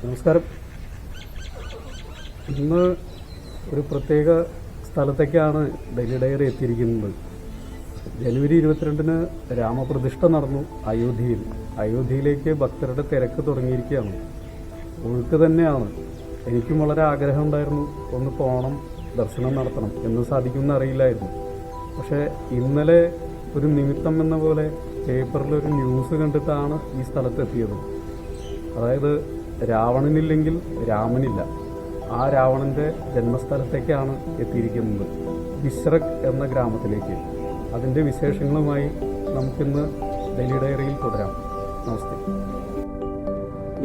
നമസ്കാരം. ഇന്ന് ഒരു പ്രത്യേക സ്ഥലത്തേക്കാണ് ഡെയിലി ഡയറി എത്തിയിരിക്കുന്നത്. ജനുവരി 22-ന് രാമപ്രതിഷ്ഠ നടന്നു അയോധ്യയിൽ. അയോധ്യയിലേക്ക് ഭക്തരുടെ തിരക്ക് തുടങ്ങിയിരിക്കുകയാണ്. ഒഴുക്ക് തന്നെയാണ്. എനിക്കും വളരെ ആഗ്രഹമുണ്ടായിരുന്നു, ഒന്ന് പോകണം, ദർശനം നടത്തണം. എന്ന് സാധിക്കുമെന്ന് അറിയില്ലായിരുന്നു. പക്ഷേ ഇന്നലെ ഒരു നിമിത്തം എന്ന പോലെ പേപ്പറിലൊരു ന്യൂസ് കണ്ടിട്ടാണ് ഈ സ്ഥലത്തെത്തിയത്. അതായത് രാവണനില്ലെങ്കിൽ രാമനില്ല. ആ രാവണൻ്റെ ജന്മസ്ഥലത്തേക്കാണ് എത്തിയിരിക്കുന്നത്, ബിശ്രക് എന്ന ഗ്രാമത്തിലേക്ക്. അതിൻ്റെ വിശേഷങ്ങളുമായി നമുക്കിന്ന് ഡെയിലി ഡയറിയിൽ തുടരാം. നമസ്തേ.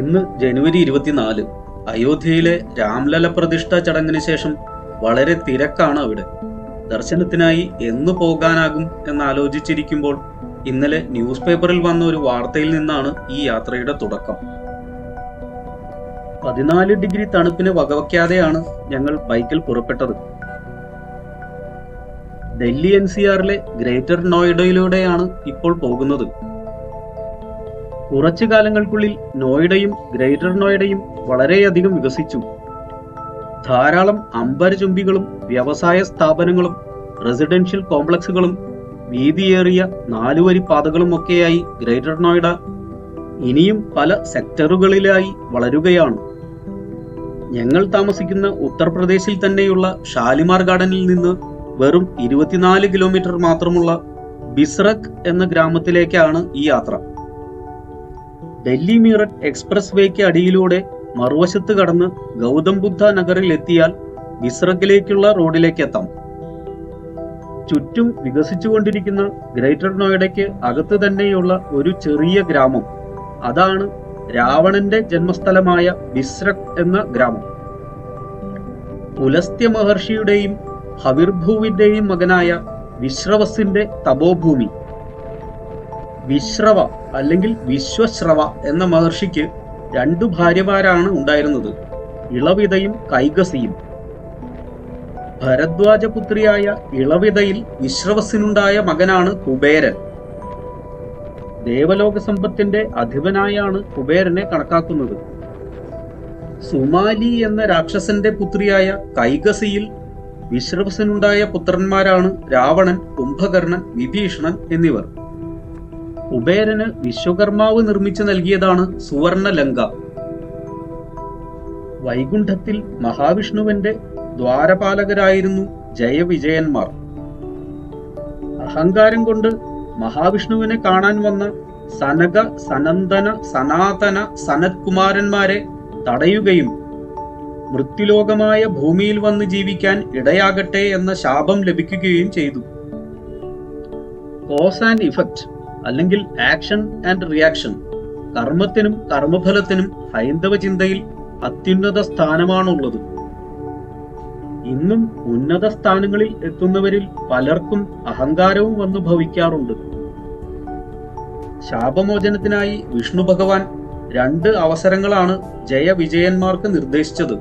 ഇന്ന് ജനുവരി 24. അയോധ്യയിലെ രാംലല പ്രതിഷ്ഠ ചടങ്ങിന് ശേഷം വളരെ തിരക്കാണ് അവിടെ. ദർശനത്തിനായി എന്ന് പോകാനാകും എന്നാലോചിച്ചിരിക്കുമ്പോൾ ഇന്നലെ ന്യൂസ് പേപ്പറിൽ വന്ന ഒരു വാർത്തയിൽ നിന്നാണ് ഈ യാത്രയുടെ തുടക്കം. 14 ഡിഗ്രി തണുപ്പിന് വകവയ്ക്കാതെയാണ് ഞങ്ങൾ ബൈക്കിൽ പുറപ്പെട്ടത്. ഡൽഹി NCRലെ ഗ്രേറ്റർ നോയിഡയിലൂടെയാണ് ഇപ്പോൾ പോകുന്നത്. കുറച്ചു കാലങ്ങൾക്കുള്ളിൽ നോയിഡയും ഗ്രേറ്റർ നോയിഡയും വളരെയധികം വികസിച്ചു. ധാരാളം അംബരചുംബികളും വ്യവസായ സ്ഥാപനങ്ങളും റെസിഡൻഷ്യൽ കോംപ്ലക്സുകളും വീതിയേറിയ 4 വരി പാതകളും ഒക്കെയായി ഗ്രേറ്റർ നോയിഡ ഇനിയും പല സെക്ടറുകളിലായി വളരുകയാണ്. ഞങ്ങൾ താമസിക്കുന്ന ഉത്തർപ്രദേശിൽ തന്നെയുള്ള ഷാലിമാർ ഗാർഡനിൽ നിന്ന് വെറും 24 കിലോമീറ്റർ മാത്രമുള്ള ബിസ്രക് എന്ന ഗ്രാമത്തിലേക്കാണ് ഈ യാത്ര. ഡൽഹി മീററ്റ് എക്സ്പ്രസ് വേക്ക് അടിയിലൂടെ മറുവശത്ത് കടന്ന് ഗൗതം ബുദ്ധ നഗറിൽ എത്തിയാൽ ബിസ്രക്കിലേക്കുള്ള റോഡിലേക്ക് എത്താം. ചുറ്റും വികസിച്ചുകൊണ്ടിരിക്കുന്ന ഗ്രേറ്റർ നോയിഡയ്ക്ക് അകത്ത് തന്നെയുള്ള ഒരു ചെറിയ ഗ്രാമം, അതാണ് രാവണന്റെ ജന്മസ്ഥലമായ ബിസ്രക് എന്ന ഗ്രാമം. പുലസ്ത്യ മഹർഷിയുടെയും ഹവിർഭൂവിന്റെയും മകനായ വിശ്രവസിന്റെ തപോഭൂമി. വിശ്രവ അല്ലെങ്കിൽ വിശ്വശ്രവ എന്ന മഹർഷിക്ക് 2 ഭാര്യമാരാണ് ഉണ്ടായിരുന്നത്, ഇളവിതയും കൈകസിയും. ഭരദ്വാജപുത്രിയായ ഇളവിതയിൽ വിശ്രവസിനുണ്ടായ മകനാണ് കുബേരൻ. ദേവലോക സമ്പത്തിന്റെ അധിപനായാണ് കുബേരനെ കണക്കാക്കുന്നത്. സുമാലി എന്ന രാക്ഷസന്റെ പുത്രിയായ കൈകസിയിൽ വിശ്രവസിനുണ്ടായ പുത്രന്മാരാണ് രാവണൻ, കുംഭകർണൻ, വിഭീഷണൻ എന്നിവർ. കുബേരന് വിശ്വകർമാവ് നിർമ്മിച്ചു നൽകിയതാണ് സുവർണ ലങ്ക. വൈകുണ്ഠത്തിൽ മഹാവിഷ്ണുവിന്റെ ദ്വാരപാലകരായിരുന്നു ജയവിജയന്മാർ. അഹങ്കാരം കൊണ്ട് മഹാവിഷ്ണുവിനെ കാണാൻ വന്ന സനക, സനന്ദന, സനാതന, സനത്കുമാരന്മാരെ തടയുകയും മൃത്യുലോകമായ ഭൂമിയിൽ വന്ന് ജീവിക്കാൻ ഇടയാകട്ടെ എന്ന ശാപം ലഭിക്കുകയും ചെയ്തു. കോസ് ആൻഡ് ഇഫക്റ്റ് അല്ലെങ്കിൽ ആക്ഷൻ ആൻഡ് റിയാക്ഷൻ, കർമ്മത്തിനും കർമ്മഫലത്തിനും ഹൈന്ദവ ചിന്തയിൽ അത്യുന്നത സ്ഥാനമാണുള്ളത്. ഇന്നും ഉന്നത സ്ഥാനങ്ങളിൽ എത്തുന്നവരിൽ പലർക്കും അഹങ്കാരവും വന്നു ഭവിക്കാറുണ്ട്. ശാപമോചനത്തിനായി വിഷ്ണു ഭഗവാൻ 2 അവസരങ്ങളാണ് ജയവിജയന്മാർക്ക് നിർദ്ദേശിച്ചത്.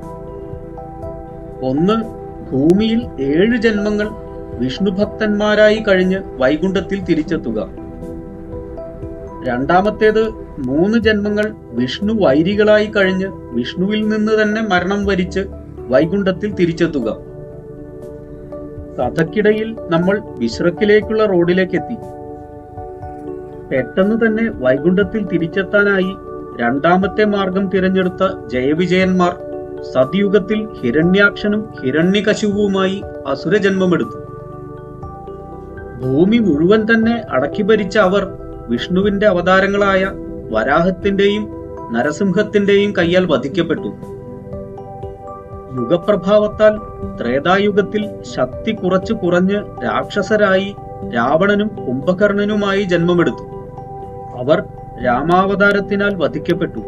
ഒന്ന്, ഭൂമിയിൽ 7 ജന്മങ്ങൾ വിഷ്ണു ഭക്തന്മാരായി കഴിഞ്ഞ് വൈകുണ്ഠത്തിൽ തിരിച്ചെത്തുക. രണ്ടാമത്തേത്, 3 ജന്മങ്ങൾ വിഷ്ണു വൈരികളായി കഴിഞ്ഞ് വിഷ്ണുവിൽ നിന്ന് തന്നെ മരണം വരിച്ച് വൈകുണ്ഠത്തിൽ തിരിച്ചെത്തുക. കഥക്കിടയിൽ നമ്മൾ ബിശ്രക്കിലേക്കുള്ള റോഡിലേക്ക് എത്തി. പെട്ടെന്ന് തന്നെ വൈകുണ്ഠത്തിൽ തിരിച്ചെത്താനായി 2ാമത്തെ മാർഗം തിരഞ്ഞെടുത്ത ജയവിജയന്മാർ സത്യുഗത്തിൽ ഹിരണ്യാക്ഷനും ഹിരണ്യകശിപുവുമായി അസുരജന്മമെടുത്തു. ഭൂമി മുഴുവൻ തന്നെ അടക്കി ഭരിച്ച അവർ വിഷ്ണുവിന്റെ അവതാരങ്ങളായ വരാഹത്തിന്റെയും നരസിംഹത്തിന്റെയും കയ്യാൽ വധിക്കപ്പെട്ടു. യുഗപ്രഭാവത്താൽ ത്രേതായുഗത്തിൽ ശക്തി കുറഞ്ഞ് രാക്ഷസരായി രാവണനും കുംഭകർണനുമായി ജന്മമെടുത്തു. അവർ രാമാവതാരത്തിനാൽ വധിക്കപ്പെട്ടു.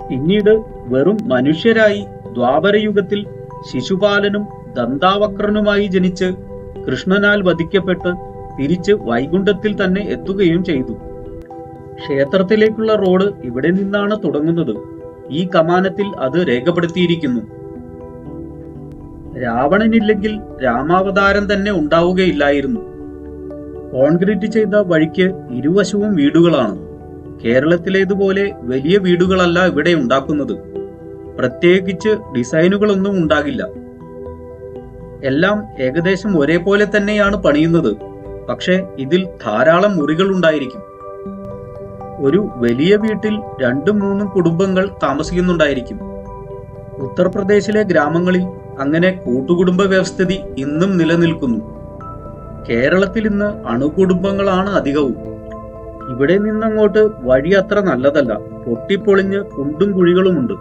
പിന്നീട് വെറും മനുഷ്യരായി ദ്വാപരയുഗത്തിൽ ശിശുപാലനും ദന്താവക്രനുമായി ജനിച്ച് കൃഷ്ണനാൽ വധിക്കപ്പെട്ട് തിരിച്ച് വൈകുണ്ഠത്തിൽ തന്നെ എത്തുകയും ചെയ്തു. ക്ഷേത്രത്തിലേക്കുള്ള റോഡ് ഇവിടെ നിന്നാണ് തുടങ്ങുന്നത്. ഈ കമാനത്തിൽ അത് രേഖപ്പെടുത്തിയിരിക്കുന്നു. രാവണനില്ലെങ്കിൽ രാമാവതാരം തന്നെ ഉണ്ടാവുകയില്ലായിരുന്നു. കോൺക്രീറ്റ് ചെയ്ത വഴിക്ക് ഇരുവശവും വീടുകളാണ്. കേരളത്തിലേതുപോലെ വലിയ വീടുകളല്ല ഇവിടെ ഉണ്ടാക്കുന്നത്. പ്രത്യേകിച്ച് ഡിസൈനുകളൊന്നും ഉണ്ടാകില്ല. എല്ലാം ഏകദേശം ഒരേപോലെ തന്നെയാണ് പണിയുന്നത്. പക്ഷേ ഇതിൽ ധാരാളം മുറികൾ ഉണ്ടായിരിക്കും. ഒരു വലിയ വീട്ടിൽ 2-3 കുടുംബങ്ങൾ താമസിക്കുന്നുണ്ടായിരിക്കും. ഉത്തർപ്രദേശിലെ ഗ്രാമങ്ങളിൽ അങ്ങനെ കൂട്ടുകുടുംബ വ്യവസ്ഥിതി ഇന്നും നിലനിൽക്കുന്നു. കേരളത്തിൽ ഇന്ന് അണുകുടുംബങ്ങളാണ് അധികവും. ഇവിടെ നിന്നങ്ങോട്ട് വഴി അത്ര നല്ലതല്ല. പൊട്ടിപ്പൊളിഞ്ഞ് കുണ്ടും കുഴികളുമുണ്ട്.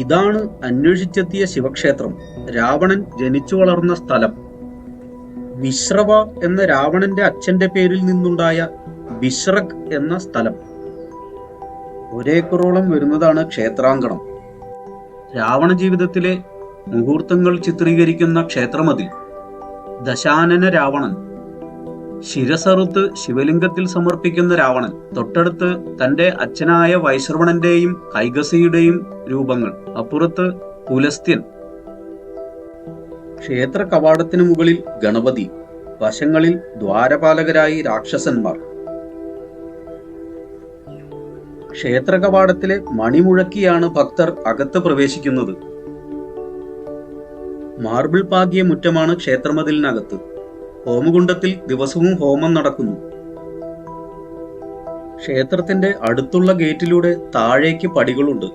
ഇതാണ് അന്വേഷിച്ചെത്തിയ ശിവക്ഷേത്രം. രാവണൻ ജനിച്ചു വളർന്ന സ്ഥലം. വിശ്രവ എന്ന രാവണന്റെ അച്ഛന്റെ പേരിൽ നിന്നുണ്ടായ വിശ്രക് എന്ന സ്ഥലം. 1 ഏക്കറോളം വരുന്നതാണ് ക്ഷേത്രാങ്കണം. രാവണ ജീവിതത്തിലെ മുഹൂർത്തങ്ങൾ ചിത്രീകരിക്കുന്ന ക്ഷേത്രമതിൽ. ദശാനന രാവണൻ. ശിരസറുത്ത് ശിവലിംഗത്തിൽ സമർപ്പിക്കുന്ന രാവണൻ. തൊട്ടടുത്ത് തന്റെ അച്ഛനായ വൈശ്രവണന്റെയും കൈകസിയുടെയും രൂപങ്ങൾ. അപ്പുറത്ത് പുലസ്ത്യൻ. ക്ഷേത്ര കവാടത്തിനു മുകളിൽ ഗണപതി. വശങ്ങളിൽ ദ്വാരപാലകരായി രാക്ഷസന്മാർ. ക്ഷേത്ര കവാടത്തിലെ മണിമുഴക്കിയാണ് ഭക്തർ അകത്ത് പ്രവേശിക്കുന്നത്. മാർബിൾ പാകിയ മുറ്റമാണ് ക്ഷേത്രമതിലിനകത്ത്. ഹോമകുണ്ടത്തിൽ ദിവസവും ഹോമം നടക്കുന്നു. ക്ഷേത്രത്തിന്റെ അടുത്തുള്ള ഗേറ്റിലൂടെ താഴേക്ക് പടികളുണ്ട്.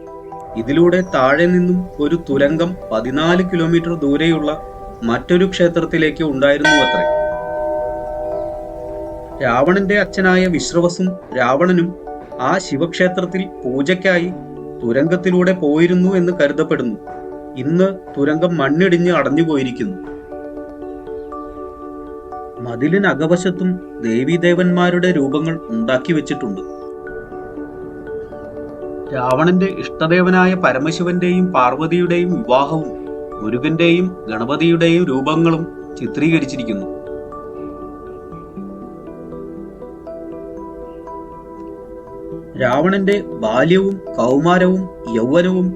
ഇതിലൂടെ താഴെ നിന്നും ഒരു തുരങ്കം 14 കിലോമീറ്റർ ദൂരെയുള്ള മറ്റൊരു ക്ഷേത്രത്തിലേക്ക് ഉണ്ടായിരുന്നുവത്രേ. രാവണന്റെ അച്ഛനായ വിശ്രവസും രാവണനും ആ ശിവക്ഷേത്രത്തിൽ പൂജയ്ക്കായി തുരങ്കത്തിലൂടെ പോയിരുന്നു എന്ന് കരുതപ്പെടുന്നു. ഇന്ന് തുരങ്കം മണ്ണിടിഞ്ഞ് അടഞ്ഞുപോയിരിക്കുന്നു. മതിലിനകവശത്തും ദേവീദേവന്മാരുടെ രൂപങ്ങൾ ഉണ്ടാക്കി വെച്ചിട്ടുണ്ട്. രാവണന്റെ ഇഷ്ടദേവനായ പരമശിവന്റെയും പാർവതിയുടെയും വിവാഹവും മുരുകന്റെയും ഗണപതിയുടെയും രൂപങ്ങളും ചിത്രീകരിച്ചിരിക്കുന്നു. രാവണന്റെ ബാല്യവും കൗമാരവും യൗവനവും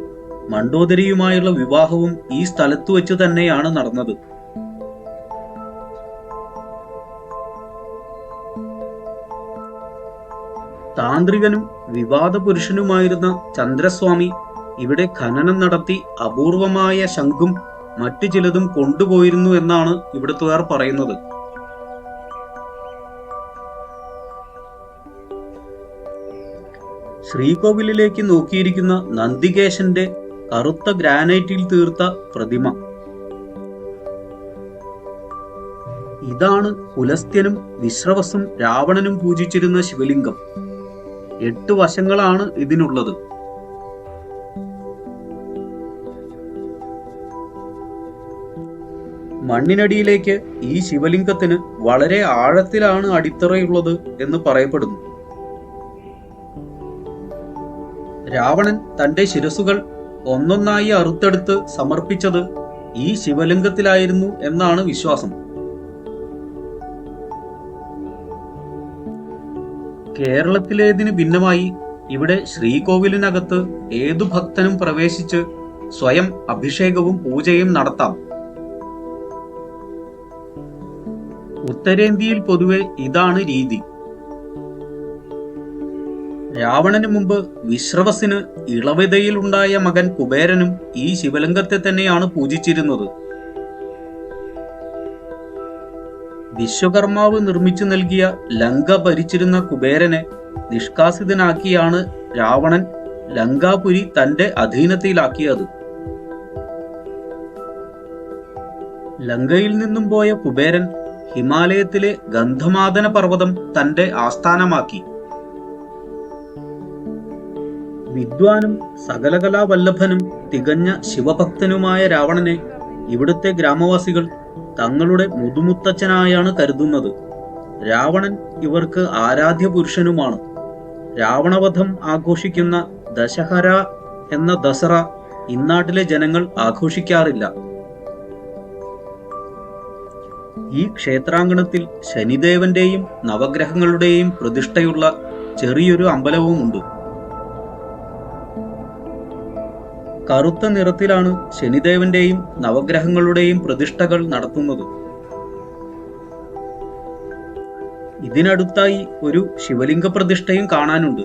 മണ്ഡോദരിയുമായുള്ള വിവാഹവും ഈ സ്ഥലത്തു വെച്ച് തന്നെയാണ് നടന്നത്. താന്ത്രികനും വിവാദ പുരുഷനുമായിരുന്ന ചന്ദ്രസ്വാമി ഇവിടെ ഖനനം നടത്തി അപൂർവമായ ശംഖും മറ്റു ചിലതും കൊണ്ടുപോയിരുന്നു എന്നാണ് ഇവിടുത്തുകാർ പറയുന്നത്. ശ്രീകോവിലിലേക്ക് നോക്കിയിരിക്കുന്ന നന്ദികേശന്റെ കറുത്ത ഗ്രാനൈറ്റിൽ തീർത്ത പ്രതിമ. ഇതാണ് പുലസ്ത്യനും വിശ്രവസും രാവണനും പൂജിച്ചിരുന്ന ശിവലിംഗം. 8 വശങ്ങളാണ് ഇതിനുള്ളത്. മണ്ണിനടിയിലേക്ക് ഈ ശിവലിംഗത്തിന് വളരെ ആഴത്തിലാണ് അടിത്തറയുള്ളത് എന്ന് പറയപ്പെടുന്നു. രാവണൻ തന്റെ ശിരസുകൾ ഒന്നൊന്നായി അറുത്തെടുത്ത് സമർപ്പിച്ചത് ഈ ശിവലിംഗത്തിലായിരുന്നു എന്നാണ് വിശ്വാസം. കേരളത്തിലേതിന് ഭിന്നമായി ഇവിടെ ശ്രീകോവിലിനകത്ത് ഏതു ഭക്തനും പ്രവേശിച്ച് സ്വയം അഭിഷേകവും പൂജയും നടത്താം. ഉത്തരേന്ത്യയിൽ പൊതുവെ ഇതാണ് രീതി. രാവണന് മുമ്പ് വിശ്രവസിന് ഇളവിതയിൽ ഉണ്ടായ മകൻ കുബേരനും ഈ ശിവലിംഗത്തെ തന്നെയാണ് പൂജിച്ചിരുന്നത്. വിശ്വകർമാവ് നിർമ്മിച്ചു നൽകിയ ലങ്ക ഭരിച്ചിരുന്ന കുബേരനെ നിഷ്കാസിതനാക്കിയാണ് രാവണൻ ലങ്കാപുരി തന്റെ അധീനത്തിലാക്കിയത്. ലങ്കയിൽ നിന്നും പോയ കുബേരൻ ഹിമാലയത്തിലെ ഗന്ധമാദന പർവ്വതം തന്റെ ആസ്ഥാനമാക്കി. വിദ്വാനും സകലകലാവല്ലഭനും തികഞ്ഞ ശിവഭക്തനുമായ രാവണനെ ഇവിടുത്തെ ഗ്രാമവാസികൾ തങ്ങളുടെ മുതുമുത്തച്ഛനായാണ് കരുതുന്നത്. രാവണൻ ഇവർക്ക് ആരാധ്യ പുരുഷനുമാണ്. രാവണവധം ആഘോഷിക്കുന്ന ദശഹര എന്ന ദസറ ഇന്നാട്ടിലെ ജനങ്ങൾ ആഘോഷിക്കാറില്ല. ഈ ക്ഷേത്രാങ്കണത്തിൽ ശനിദേവന്റെയും നവഗ്രഹങ്ങളുടെയും പ്രതിഷ്ഠയുള്ള ചെറിയൊരു അമ്പലവുമുണ്ട്. കറുത്ത നിറത്തിലാണ് ശനിദേവന്റെയും നവഗ്രഹങ്ങളുടെയും പ്രതിഷ്ഠകൾ നടത്തുന്നത്. ഇതിനടുത്തായി ഒരു ശിവലിംഗ പ്രതിഷ്ഠയും കാണാനുണ്ട്.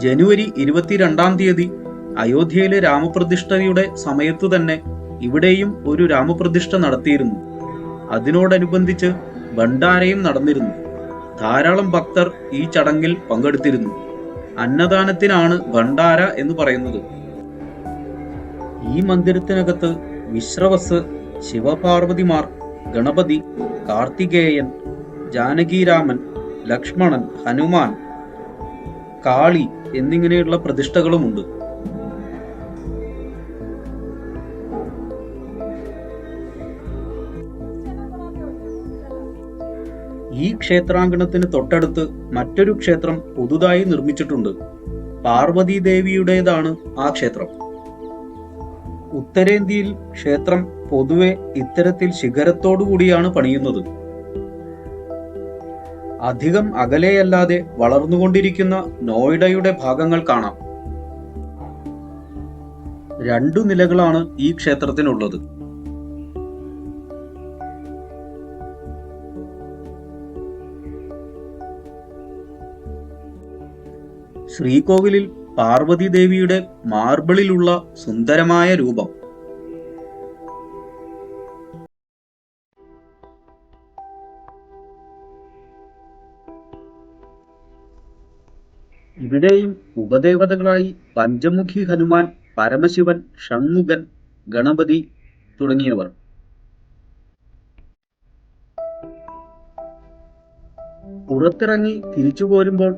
ജനുവരി 22-ാം തീയതി അയോധ്യയിലെ രാമപ്രതിഷ്ഠയുടെ സമയത്തു തന്നെ ഇവിടെയും ഒരു രാമപ്രതിഷ്ഠ നടത്തിയിരുന്നു. അതിനോടനുബന്ധിച്ച് ഭണ്ഡാരയും നടന്നിരുന്നു. ധാരാളം ഭക്തർ ഈ ചടങ്ങിൽ പങ്കെടുത്തിരുന്നു. അന്നദാനത്തിനാണ് ഭണ്ഡാര എന്ന് പറയുന്നത്. ഈ മന്ദിരത്തിനകത്ത് വിശ്രവസ്, ശിവപാർവതിമാർ, ഗണപതി, കാർത്തികേയൻ, ജാനകിരാമൻ, ലക്ഷ്മണൻ, ഹനുമാൻ, കാളി എന്നിങ്ങനെയുള്ള പ്രതിഷ്ഠകളുമുണ്ട്. ഈ ക്ഷേത്രാങ്കണത്തിന് തൊട്ടടുത്ത് മറ്റൊരു ക്ഷേത്രം പുതുതായി നിർമ്മിച്ചിട്ടുണ്ട്. പാർവതി ദേവിയുടേതാണ് ആ ക്ഷേത്രം. ഉത്തരേന്ത്യയിൽ ക്ഷേത്രം പൊതുവെ ഇത്തരത്തിൽ ശിഖരത്തോടുകൂടിയാണ് പണിയുന്നത്. അധികം അകലെയല്ലാതെ വളർന്നുകൊണ്ടിരിക്കുന്ന നോയിഡയുടെ ഭാഗങ്ങൾ കാണാം. 2 നിലകളാണ് ഈ ക്ഷേത്രത്തിനുള്ളത്. ശ്രീകോവിലിൽ പാർവതി ദേവിയുടെ മാർബിളിലുള്ള സുന്ദരമായ രൂപം. ഇവിടെയും ഉപദേവതകളായി പഞ്ചമുഖി ഹനുമാൻ, പരമശിവൻ, ഷൺമുഖൻ, ഗണപതി തുടങ്ങിയവർ. പുറത്തിറങ്ങി തിരിച്ചു പോരുമ്പോൾ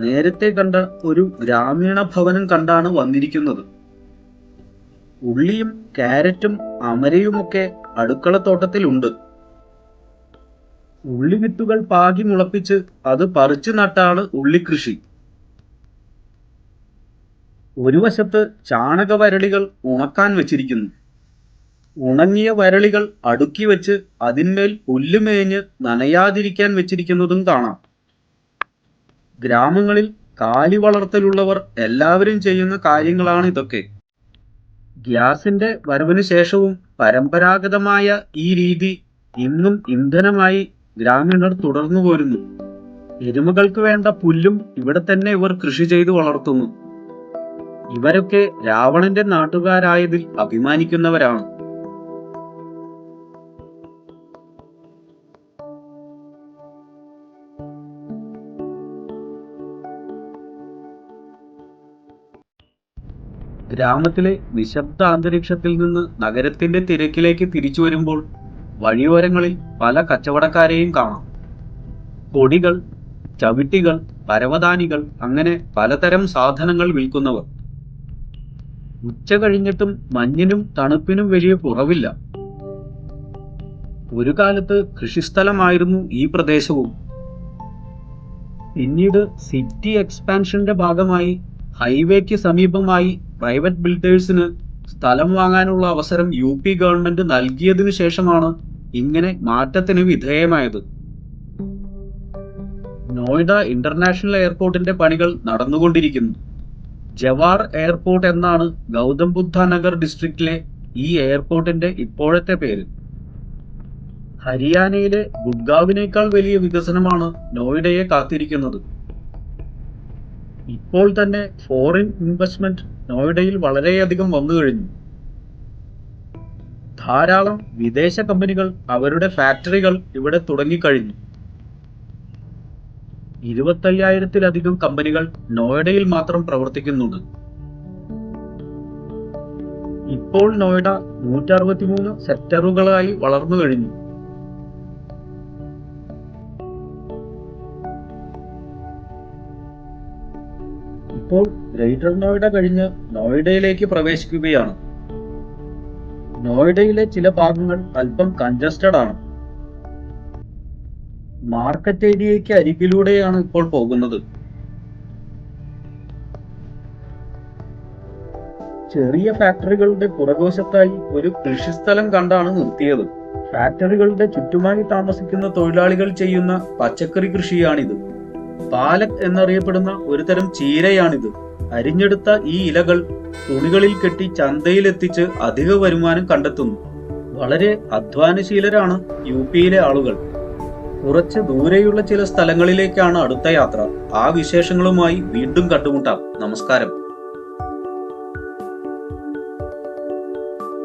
നേരത്തെ കണ്ട ഒരു ഗ്രാമീണ ഭവനം കണ്ടാണ് വന്നിരിക്കുന്നത്. ഉള്ളിയും കാരറ്റും അമരയുമൊക്കെ അടുക്കളത്തോട്ടത്തിലുണ്ട്. ഉള്ളിവിത്തുകൾ പാകി മുളപ്പിച്ച് അത് പറിച്ചു നട്ടാണ് ഉള്ളിക്കൃഷി. ഒരു വശത്ത് ചാണക വരളികൾ ഉണക്കാൻ വെച്ചിരിക്കുന്നു. ഉണങ്ങിയ വരളികൾ അടുക്കി വെച്ച് അതിന്മേൽ പുല്ലുമേഞ്ഞ് നനയാതിരിക്കാൻ വെച്ചിരിക്കുന്നതും കാണാം. ഗ്രാമങ്ങളിൽ കാലി വളർത്തലുള്ളവർ എല്ലാവരും ചെയ്യുന്ന കാര്യങ്ങളാണ് ഇതൊക്കെ. ഗ്യാസിന്റെ വരവിന് ശേഷവും പരമ്പരാഗതമായ ഈ രീതി ഇന്നും ഇന്ധനമായി ഗ്രാമീണർ തുടർന്നു പോരുന്നു. എരുമകൾക്ക് വേണ്ട പുല്ലും ഇവിടെ തന്നെ ഇവർ കൃഷി ചെയ്ത് വളർത്തുന്നു. ഇവരൊക്കെ രാവണന്റെ നാട്ടുകാരായതിൽ അഭിമാനിക്കുന്നവരാണ്. ഗ്രാമത്തിലെ നിശബ്ദ അന്തരീക്ഷത്തിൽ നിന്ന് നഗരത്തിന്റെ തിരക്കിലേക്ക് തിരിച്ചു വരുമ്പോൾ വഴിയോരങ്ങളിൽ പല കച്ചവടക്കാരെയും കാണാം. പൊടികൾ, ചവിട്ടികൾ, പരവതാനികൾ, അങ്ങനെ പലതരം സാധനങ്ങൾ വിൽക്കുന്നവർ. ഉച്ച കഴിഞ്ഞിട്ടും മഞ്ഞിനും തണുപ്പിനും വലിയ കുറവില്ല. ഒരു കാലത്ത് കൃഷിസ്ഥലമായിരുന്നു ഈ പ്രദേശവും. പിന്നീട് സിറ്റി എക്സ്പാൻഷന്റെ ഭാഗമായി ഹൈവേക്ക് സമീപമായി പ്രൈവറ്റ് ബിൽഡേഴ്സിന് സ്ഥലം വാങ്ങാനുള്ള അവസരം UP ഗവൺമെന്റ് നൽകിയതിനു ശേഷമാണ് ഇങ്ങനെ മാറ്റത്തിന് വിധേയമായത്. നോയിഡ ഇന്റർനാഷണൽ എയർപോർട്ടിന്റെ പണികൾ നടന്നുകൊണ്ടിരിക്കുന്നു. ജവാർ എയർപോർട്ട് എന്നാണ് ഗൗതം ബുദ്ധ നഗർ ഡിസ്ട്രിക്റ്റിലെ ഈ എയർപോർട്ടിന്റെ ഇപ്പോഴത്തെ പേര്. ഹരിയാനയിലെ ഗുഡ്ഗാവിനേക്കാൾ വലിയ വികസനമാണ് നോയിഡയെ കാത്തിരിക്കുന്നത്. ഇപ്പോൾ തന്നെ ഫോറിൻ ഇൻവെസ്റ്റ്മെന്റ് നോയിഡയിൽ വളരെയധികം വന്നു കഴിഞ്ഞു. ധാരാളം വിദേശ കമ്പനികൾ അവരുടെ ഫാക്ടറികൾ ഇവിടെ തുടങ്ങിക്കഴിഞ്ഞു. 25,000-ത്തിലധികം കമ്പനികൾ നോയിഡയിൽ മാത്രം പ്രവർത്തിക്കുന്നുണ്ട്. ഇപ്പോൾ നോയിഡ 163 സെക്ടറുകളായി വളർന്നു കഴിഞ്ഞു. ഇപ്പോൾ ഗ്രേറ്റർ നോയിഡ കഴിഞ്ഞ് നോയിഡയിലേക്ക് പ്രവേശിക്കുകയാണ്. നോയിഡയിലെ ചില ഭാഗങ്ങൾ അല്പം കൺജസ്റ്റഡ് ആണ്. മാർക്കറ്റ് ഏരിയയ്ക്ക് അരികിലൂടെയാണ് ഇപ്പോൾ പോകുന്നത്. ചെറിയ ഫാക്ടറികളുടെ പുറകുവശത്തായി ഒരു കൃഷിസ്ഥലം കണ്ടാണ് നിർത്തിയത്. ഫാക്ടറികളുടെ ചുറ്റുമായി താമസിക്കുന്ന തൊഴിലാളികൾ ചെയ്യുന്ന പച്ചക്കറി കൃഷിയാണിത്. പാലക് എന്നറിയപ്പെടുന്ന ഒരു തരം ചീരയാണിത്. അരിഞ്ഞെടുത്ത ഈ ഇലകൾ തുണികളിൽ കെട്ടി ചന്തയിലെത്തിച്ച് അധിക വരുമാനം കണ്ടെത്തുന്നു. വളരെ അധ്വാനശീലരാണ് യുപിയിലെ ആളുകൾ. കുറച്ച് ദൂരെയുള്ള ചില സ്ഥലങ്ങളിലേക്കാണ് അടുത്ത യാത്ര. ആ വിശേഷങ്ങളുമായി വീണ്ടും കണ്ടുമുട്ടാം. നമസ്കാരം.